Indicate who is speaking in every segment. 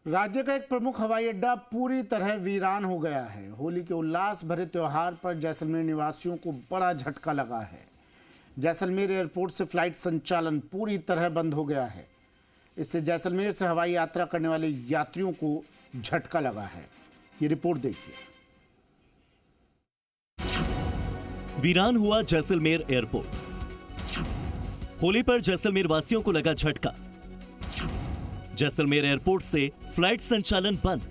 Speaker 1: राज्य का एक प्रमुख हवाई अड्डा पूरी तरह वीरान हो गया है। होली के उल्लास भरे त्योहार पर जैसलमेर निवासियों को बड़ा झटका लगा है। जैसलमेर एयरपोर्ट से फ्लाइट संचालन पूरी तरह बंद हो गया है। इससे जैसलमेर से हवाई यात्रा करने वाले यात्रियों को झटका लगा है। ये रिपोर्ट देखिए।
Speaker 2: वीरान हुआ जैसलमेर एयरपोर्ट। होली पर जैसलमेर वासियों को लगा झटका। जैसलमेर एयरपोर्ट से फ्लाइट संचालन बंद।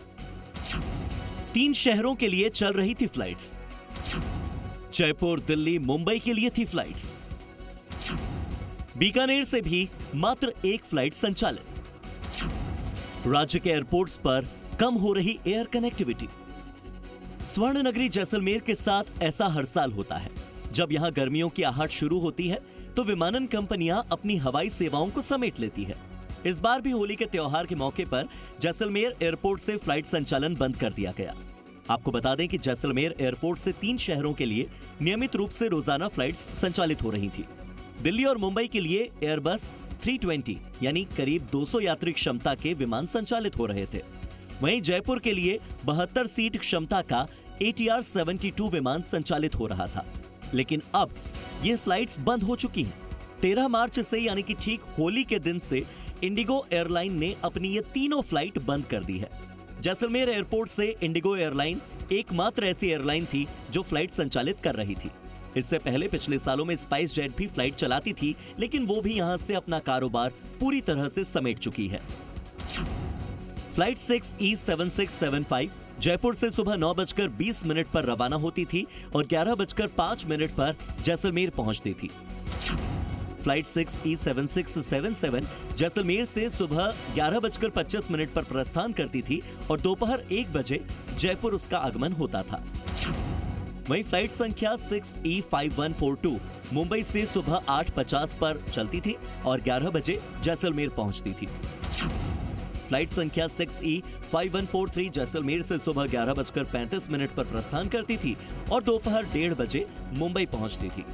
Speaker 2: 3 शहरों के लिए चल रही थी फ्लाइट्स। जयपुर, दिल्ली, मुंबई के लिए थी फ्लाइट्स। बीकानेर से भी मात्र एक फ्लाइट संचालित। राज्य के एयरपोर्ट्स पर कम हो रही एयर कनेक्टिविटी। स्वर्ण नगरी जैसलमेर के साथ ऐसा हर साल होता है। जब यहां गर्मियों की आहट शुरू होती है तो विमानन कंपनियां अपनी हवाई सेवाओं को समेट लेती है। इस बार भी होली के त्योहार के मौके पर जैसलमेर एयरपोर्ट से फ्लाइट संचालन बंद कर दिया गया। आपको बता दें कि जैसलमेर एयरपोर्ट से 3 शहरों के लिए नियमित रूप से रोजाना फ्लाइट्स संचालित हो रही थी। दिल्ली और मुंबई के लिए एयरबस 320 यानी करीब 200 यात्री क्षमता के विमान संचालित हो रहे थे। वहीं जयपुर के लिए 72 सीट क्षमता का ATR 72 विमान संचालित हो रहा था। लेकिन अब ये फ्लाइट्स बंद हो चुकी हैं। 13 मार्च से यानी कि ठीक होली के दिन से इंडिगो एयरलाइन ने अपनी ये तीनों फ्लाइट बंद कर दी है। जैसलमेर एयरपोर्ट से इंडिगो एयरलाइन एकमात्र ऐसी एयरलाइन थी जो फ्लाइट संचालित कर रही थी। इससे पहले पिछले सालों में स्पाइस जेट भी फ्लाइट चलाती थी, लेकिन वो भी यहां से अपना कारोबार पूरी तरह से समेट चुकी है। फ्लाइट 6E7675 जयपुर से सुबह 9:20 पर रवाना होती थी और 11:05 पर जैसलमेर पहुंचती थी। फ्लाइट 6E7677 जैसलमेर से सुबह 11:25 पर प्रस्थान करती थी और दोपहर 1 बजे जयपुर उसका आगमन होता था। वहीं फ्लाइट संख्या 6E5142 मुंबई से सुबह 8:50 पर चलती थी और 11 बजे जैसलमेर पहुंचती थी। फ्लाइट संख्या 6E5143 जैसलमेर से सुबह 11:35 पर प्रस्थान करती थी और दोपहर 1:30 बजे मुंबई पहुंचती थी।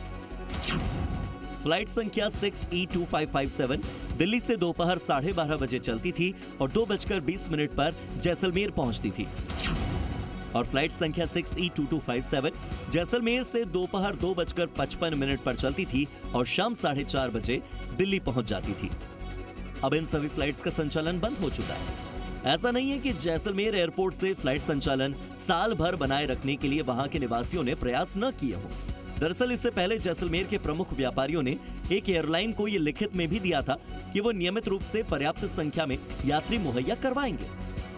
Speaker 2: फ्लाइट संख्या 6E2557 दिल्ली से दोपहर 12:30 बजे चलती थी और 2:20 पर जैसलमेर पहुंचती थी। और फ्लाइट संख्या 6E2257 जैसलमेर से दोपहर 2:55 पर चलती थी और शाम 4:30 बजे दिल्ली पहुंच जाती थी। अब इन सभी फ्लाइट्स का संचालन बंद हो चुका है। ऐसा नहीं है कि जैसलमेर एयरपोर्ट से फ्लाइट संचालन साल भर बनाए रखने के लिए वहां के निवासियों ने प्रयास न किए हो। दरअसल इससे पहले जैसलमेर के प्रमुख व्यापारियों ने एक एयरलाइन को ये लिखित में भी दिया था कि वो नियमित रूप से पर्याप्त संख्या में यात्री मुहैया करवाएंगे।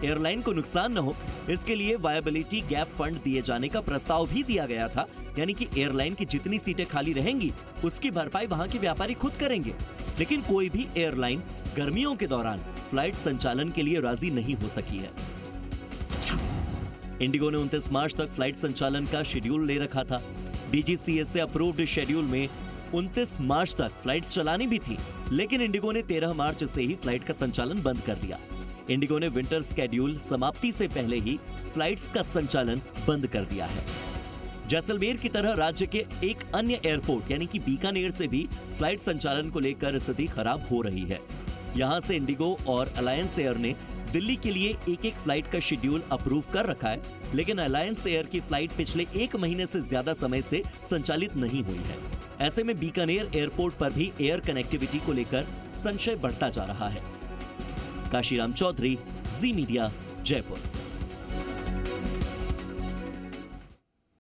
Speaker 2: एयरलाइन को नुकसान न हो इसके लिए वायबिलिटी गैप फंड दिए जाने का प्रस्ताव भी दिया गया था, यानी कि एयरलाइन की जितनी सीटें खाली रहेंगी उसकी भरपाई वहां के व्यापारी खुद करेंगे। लेकिन कोई भी एयरलाइन गर्मियों के दौरान फ्लाइट संचालन के लिए राजी नहीं हो सकी है। इंडिगो ने 29 मार्च तक फ्लाइट संचालन का शेड्यूल ले रखा था। DGCA से अप्रूव्ड शेड्यूल में 29 मार्च तक फ्लाइट्स चलानी भी थी, लेकिन इंडिगो ने 13 मार्च से ही फ्लाइट का संचालन बंद कर दिया। इंडिगो ने विंटर स्केड्यूल समाप्ति से पहले ही फ्लाइट्स का संचालन बंद कर दिया है। जैसलमेर की तरह राज्य के एक अन्य एयरपोर्ट यानी कि बीकानेर से भी फ्लाइट संचालन को लेकर स्थिति खराब हो रही है। यहां से इंडिगो और अलायंस एयर ने दिल्ली के लिए एक फ्लाइट का शेड्यूल अप्रूव कर रखा है, लेकिन अलायंस एयर की फ्लाइट पिछले 1 महीने से ज्यादा समय से संचालित नहीं हुई है। ऐसे में बीकानेर एयरपोर्ट पर भी एयर कनेक्टिविटी को लेकर संशय बढ़ता जा रहा है। काशीराम चौधरी, जी मीडिया, जयपुर।